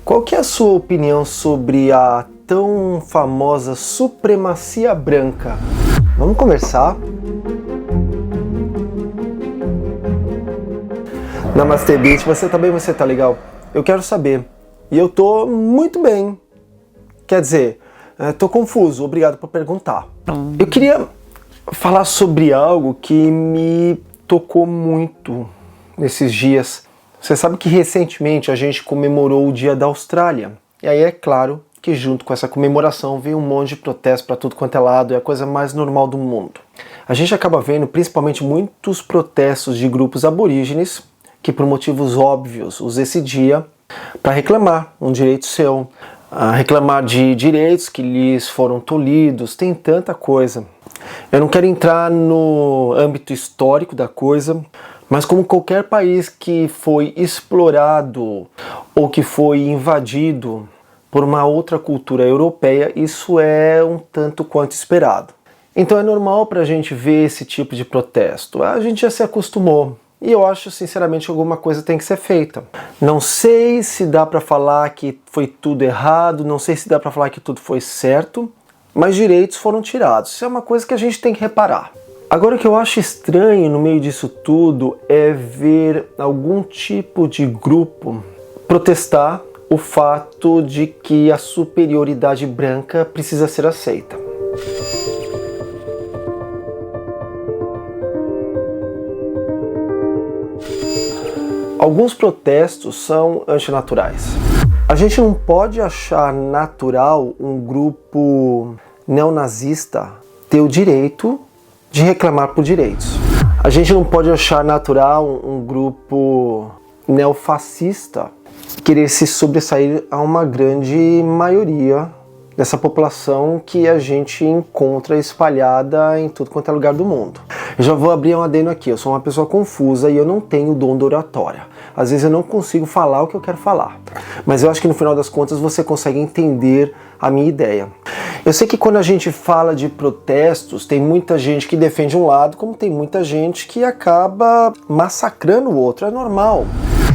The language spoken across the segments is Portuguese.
Qual que é a sua opinião sobre a tão famosa supremacia branca? Vamos conversar? Namastê, Beat, você tá bem? Você tá legal? Eu quero saber. E eu tô muito bem. Quer dizer, tô confuso, obrigado por perguntar. Eu queria falar sobre algo que me tocou muito nesses dias. Você sabe que recentemente a gente comemorou o Dia da Austrália. E aí é claro que junto com essa comemoração veio um monte de protesto para tudo quanto é lado, é a coisa mais normal do mundo. A gente acaba vendo principalmente muitos protestos de grupos aborígenes que por motivos óbvios usam esse dia para reclamar um direito seu, reclamar de direitos que lhes foram tolhidos, tem tanta coisa. Eu não quero entrar no âmbito histórico da coisa, mas como qualquer país que foi explorado ou que foi invadido por uma outra cultura europeia, isso é um tanto quanto esperado. Então é normal para a gente ver esse tipo de protesto. A gente já se acostumou. E eu acho, sinceramente, que alguma coisa tem que ser feita. Não sei se dá para falar que foi tudo errado, não sei se dá para falar que tudo foi certo, mas direitos foram tirados. Isso é uma coisa que a gente tem que reparar. Agora, o que eu acho estranho no meio disso tudo é ver algum tipo de grupo protestar o fato de que a superioridade branca precisa ser aceita. Alguns protestos são antinaturais. A gente não pode achar natural um grupo neonazista ter o direito de reclamar por direitos. A gente não pode achar natural um grupo neofascista querer se sobressair a uma grande maioria dessa população que a gente encontra espalhada em tudo quanto é lugar do mundo. Eu já vou abrir um adendo aqui, eu sou uma pessoa confusa e eu não tenho dom de oratória. Às vezes eu não consigo falar o que eu quero falar, mas eu acho que no final das contas você consegue entender a minha ideia. Eu sei que quando a gente fala de protestos, tem muita gente que defende um lado, como tem muita gente que acaba massacrando o outro, é normal.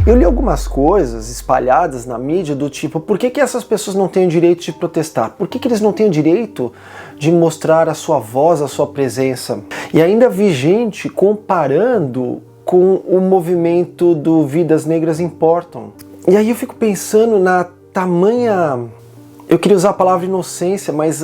Eu li algumas coisas espalhadas na mídia do tipo, por que essas pessoas não têm o direito de protestar? Por que eles não têm o direito de mostrar a sua voz, a sua presença? E ainda vi gente comparando com o movimento do Vidas Negras Importam. E aí eu fico pensando na tamanha... Eu queria usar a palavra inocência, mas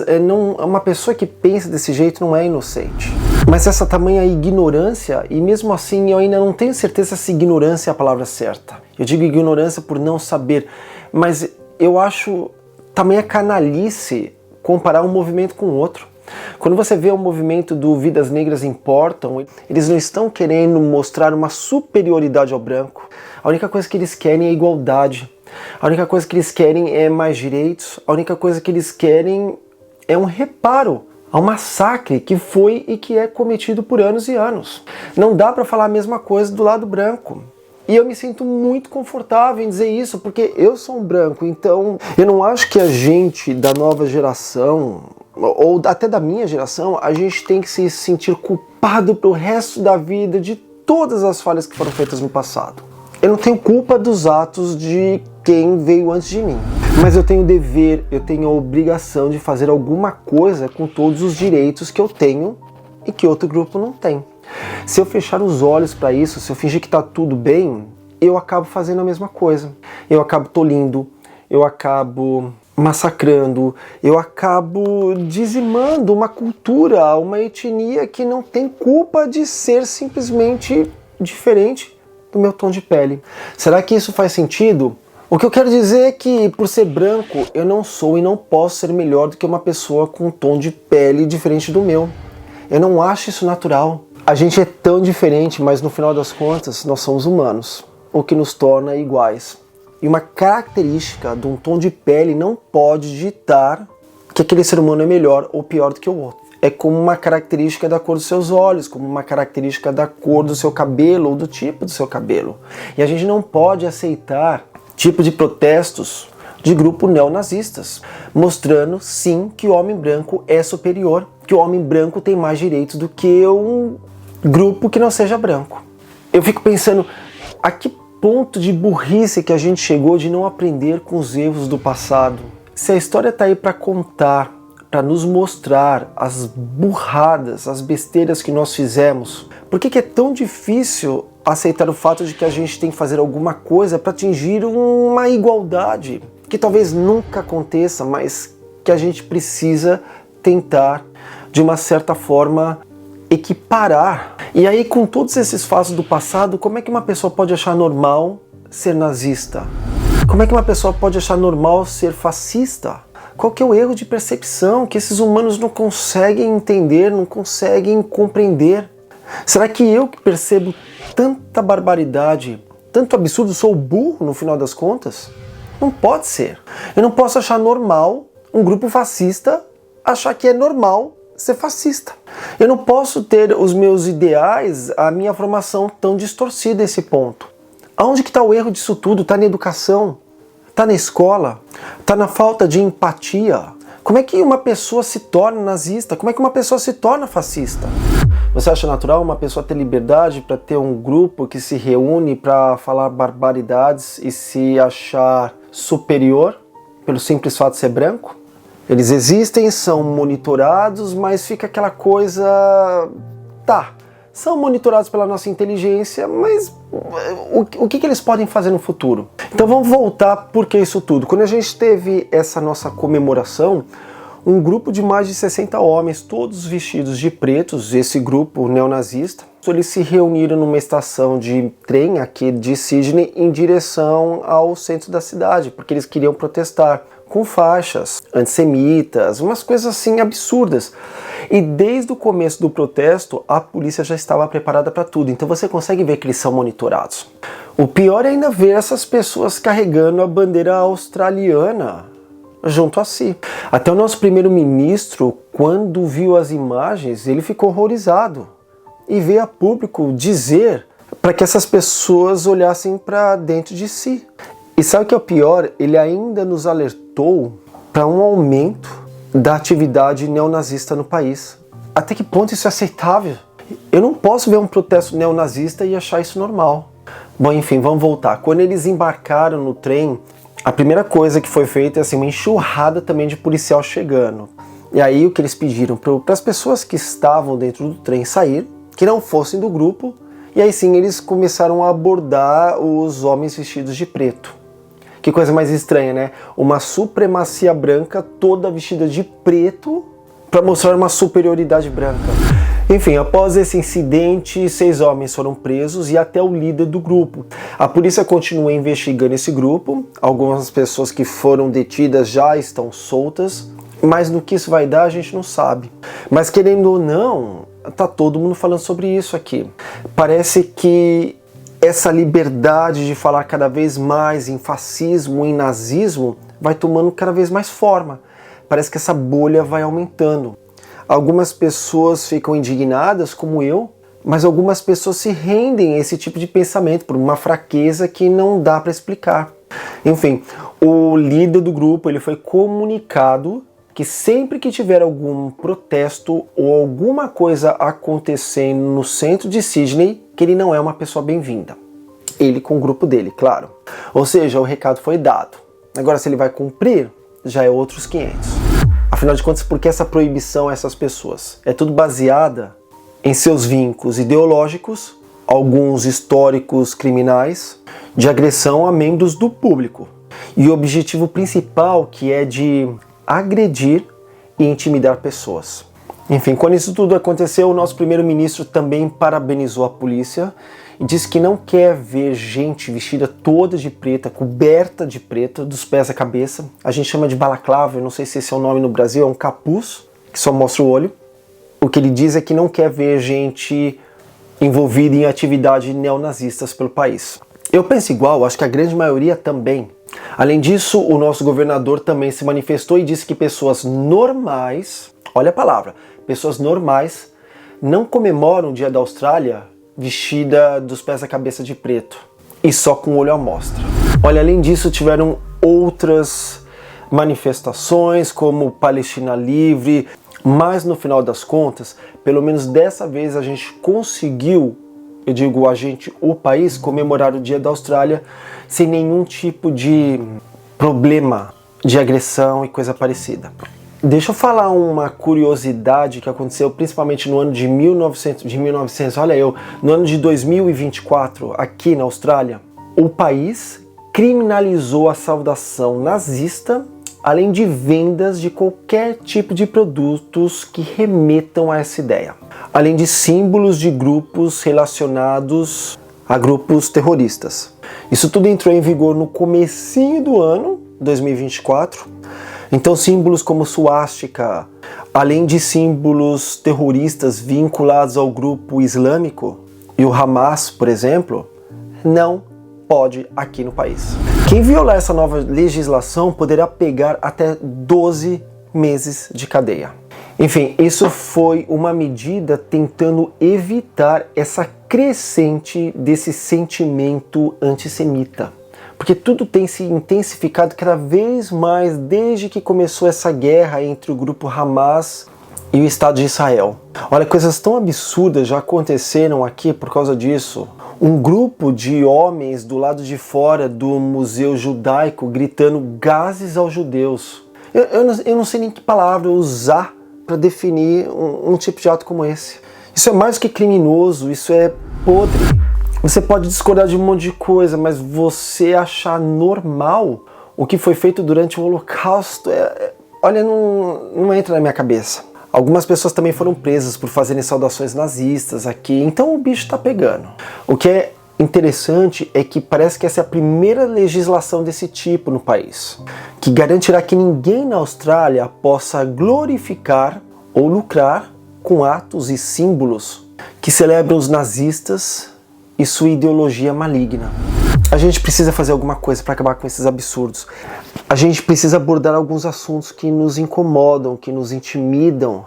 uma pessoa que pensa desse jeito não é inocente. Mas essa tamanha ignorância, e mesmo assim eu ainda não tenho certeza se ignorância é a palavra certa. Eu digo ignorância por não saber, mas eu acho tamanha canalice comparar um movimento com outro. Quando você vê o movimento do Vidas Negras Importam, eles não estão querendo mostrar uma superioridade ao branco. A única coisa que eles querem é igualdade. A única coisa que eles querem é mais direitos. A única coisa que eles querem é um reparo ao massacre que foi e que é cometido por anos e anos. Não dá para falar a mesma coisa do lado branco. E eu me sinto muito confortável em dizer isso, porque eu sou um branco, então eu não acho que a gente da nova geração, ou até da minha geração, a gente tem que se sentir culpado pro resto da vida de todas as falhas que foram feitas no passado. Eu não tenho culpa dos atos de quem veio antes de mim, mas eu tenho o dever, eu tenho a obrigação de fazer alguma coisa com todos os direitos que eu tenho e que outro grupo não tem. Se eu fechar os olhos para isso, se eu fingir que está tudo bem, eu acabo fazendo a mesma coisa. Eu acabo tolindo, eu acabo massacrando, eu acabo dizimando uma cultura, uma etnia que não tem culpa de ser simplesmente diferente do meu tom de pele. Será que isso faz sentido? O que eu quero dizer é que, por ser branco, eu não sou e não posso ser melhor do que uma pessoa com um tom de pele diferente do meu. Eu não acho isso natural. A gente é tão diferente, mas no final das contas, nós somos humanos, o que nos torna iguais. E uma característica de um tom de pele não pode ditar que aquele ser humano é melhor ou pior do que o outro. É como uma característica da cor dos seus olhos, como uma característica da cor do seu cabelo ou do tipo do seu cabelo. E a gente não pode aceitar tipo de protestos de grupos neonazistas, mostrando sim que o homem branco é superior, que o homem branco tem mais direitos do que um grupo que não seja branco. Eu fico pensando, a que ponto de burrice que a gente chegou de não aprender com os erros do passado. Se a história está aí para contar, para nos mostrar as burradas, as besteiras que nós fizemos, por que é tão difícil aceitar o fato de que a gente tem que fazer alguma coisa para atingir uma igualdade que talvez nunca aconteça, mas que a gente precisa tentar, de uma certa forma, equiparar? E aí, com todos esses fatos do passado, como é que uma pessoa pode achar normal ser nazista? Como é que uma pessoa pode achar normal ser fascista? Qual que é o erro de percepção que esses humanos não conseguem entender, não conseguem compreender? Será que eu que percebo tanta barbaridade, tanto absurdo, sou burro no final das contas? Não pode ser. Eu não posso achar normal um grupo fascista achar que é normal ser fascista. Eu não posso ter os meus ideais, a minha formação tão distorcida a esse ponto. Aonde que está o erro disso tudo? Está na educação? Está na escola? Está na falta de empatia? Como é que uma pessoa se torna nazista? Como é que uma pessoa se torna fascista? Você acha natural uma pessoa ter liberdade para ter um grupo que se reúne para falar barbaridades e se achar superior pelo simples fato de ser branco? Eles existem, são monitorados, mas fica aquela coisa... Tá, são monitorados pela nossa inteligência, mas o que eles podem fazer no futuro? Então vamos voltar por que isso tudo. Quando a gente teve essa nossa comemoração, um grupo de mais de 60 homens, todos vestidos de pretos, esse grupo neonazista, eles se reuniram numa estação de trem aqui de Sydney em direção ao centro da cidade, porque eles queriam protestar com faixas antissemitas, umas coisas assim absurdas. E desde o começo do protesto, a polícia já estava preparada para tudo, então você consegue ver que eles são monitorados. O pior é ainda ver essas pessoas carregando a bandeira australiana junto a si. Até o nosso primeiro-ministro, quando viu as imagens, ele ficou horrorizado e veio a público dizer para que essas pessoas olhassem para dentro de si. E sabe o que é o pior? Ele ainda nos alertou para um aumento da atividade neonazista no país. Até que ponto isso é aceitável? Eu não posso ver um protesto neonazista e achar isso normal. Bom, enfim, vamos voltar. Quando eles embarcaram no trem, a primeira coisa que foi feita é assim, uma enxurrada também de policial chegando. E aí o que eles pediram para as pessoas que estavam dentro do trem sair, que não fossem do grupo, e aí sim eles começaram a abordar os homens vestidos de preto. Que coisa mais estranha, né? Uma supremacia branca toda vestida de preto para mostrar uma superioridade branca. Enfim, após esse incidente, 6 homens foram presos e até o líder do grupo. A polícia continua investigando esse grupo, algumas pessoas que foram detidas já estão soltas, mas no que isso vai dar a gente não sabe. Mas querendo ou não, tá todo mundo falando sobre isso aqui. Parece que essa liberdade de falar cada vez mais em fascismo, em nazismo, vai tomando cada vez mais forma. Parece que essa bolha vai aumentando. Algumas pessoas ficam indignadas, como eu, mas algumas pessoas se rendem a esse tipo de pensamento por uma fraqueza que não dá para explicar. Enfim, o líder do grupo ele foi comunicado que sempre que tiver algum protesto ou alguma coisa acontecendo no centro de Sydney, que ele não é uma pessoa bem-vinda. Ele com o grupo dele, claro. Ou seja, o recado foi dado. Agora, se ele vai cumprir, já é outros 500. Afinal de contas, por que essa proibição a essas pessoas? É tudo baseada em seus vínculos ideológicos, alguns históricos criminais, de agressão a membros do público. E o objetivo principal, que é de agredir e intimidar pessoas. Enfim, quando isso tudo aconteceu, o nosso primeiro-ministro também parabenizou a polícia e disse que não quer ver gente vestida toda de preta, coberta de preto, dos pés à cabeça. A gente chama de balaclava, eu não sei se esse é o nome no Brasil, é um capuz que só mostra o olho. O que ele diz é que não quer ver gente envolvida em atividades neonazistas pelo país. Eu penso igual, acho que a grande maioria também. Além disso, o nosso governador também se manifestou e disse que pessoas normais, olha a palavra, pessoas normais, não comemoram o Dia da Austrália vestida dos pés à cabeça de preto e só com o olho à mostra. Olha, além disso, tiveram outras manifestações como Palestina Livre, mas no final das contas, pelo menos dessa vez a gente conseguiu eu digo a gente, o país, comemorar o Dia da Austrália sem nenhum tipo de problema de agressão e coisa parecida. Deixa eu falar uma curiosidade que aconteceu principalmente no ano de 1900, no ano de 2024, aqui na Austrália. O país criminalizou a saudação nazista, além de vendas de qualquer tipo de produtos que remetam a essa ideia, além de símbolos de grupos relacionados a grupos terroristas. Isso tudo entrou em vigor no comecinho do ano 2024. Então símbolos como suástica, além de símbolos terroristas vinculados ao grupo islâmico e o Hamas, por exemplo, não pode aqui no país. Quem violar essa nova legislação poderá pegar até 12 meses de cadeia. Enfim, isso foi uma medida tentando evitar essa crescente desse sentimento antissemita. Porque tudo tem se intensificado cada vez mais desde que começou essa guerra entre o grupo Hamas e o Estado de Israel. Olha, coisas tão absurdas já aconteceram aqui por causa disso. Um grupo de homens do lado de fora do Museu Judaico gritando gases aos judeus. Eu não sei nem que palavra usar para definir um tipo de ato como esse. Isso é mais do que criminoso, isso é podre. Você pode discordar de um monte de coisa, mas você achar normal o que foi feito durante o Holocausto, olha, não entra na minha cabeça. Algumas pessoas também foram presas por fazerem saudações nazistas aqui, então o bicho tá pegando. O que é interessante é que parece que essa é a primeira legislação desse tipo no país, que garantirá que ninguém na Austrália possa glorificar ou lucrar com atos e símbolos que celebram os nazistas e sua ideologia maligna. A gente precisa fazer alguma coisa para acabar com esses absurdos. A gente precisa abordar alguns assuntos que nos incomodam, que nos intimidam,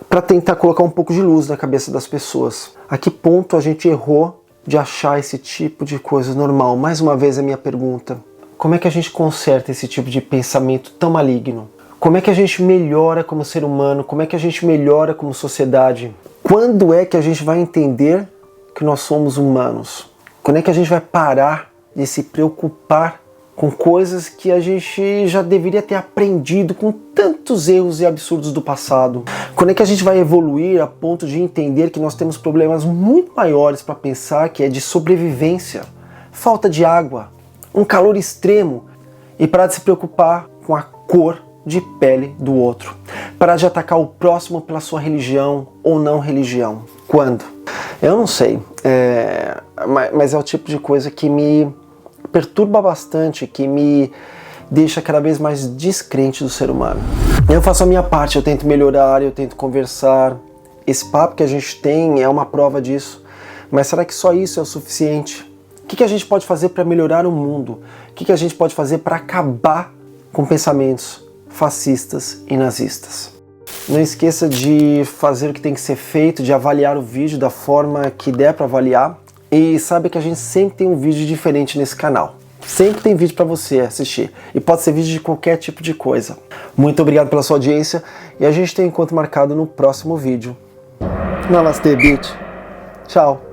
para tentar colocar um pouco de luz na cabeça das pessoas. A que ponto a gente errou de achar esse tipo de coisa normal? Mais uma vez a minha pergunta: como é que a gente conserta esse tipo de pensamento tão maligno? Como é que a gente melhora como ser humano? Como é que a gente melhora como sociedade? Quando é que a gente vai entender que nós somos humanos? Quando é que a gente vai parar de se preocupar com coisas que a gente já deveria ter aprendido com tantos erros e absurdos do passado? Quando é que a gente vai evoluir a ponto de entender que nós temos problemas muito maiores para pensar, que é de sobrevivência, falta de água, um calor extremo, e parar de se preocupar com a cor de pele do outro? Parar de atacar o próximo pela sua religião ou não religião? Quando? Eu não sei, mas é o tipo de coisa que me perturba bastante, que me deixa cada vez mais descrente do ser humano. Eu faço a minha parte, eu tento melhorar, eu tento conversar. Esse papo que a gente tem é uma prova disso. Mas será que só isso é o suficiente? O que a gente pode fazer para melhorar o mundo? O que a gente pode fazer para acabar com pensamentos fascistas e nazistas? Não esqueça de fazer o que tem que ser feito, de avaliar o vídeo da forma que der para avaliar. E saiba que a gente sempre tem um vídeo diferente nesse canal. Sempre tem vídeo para você assistir. E pode ser vídeo de qualquer tipo de coisa. Muito obrigado pela sua audiência. E a gente tem encontro marcado no próximo vídeo. Namastê, bitch. Tchau.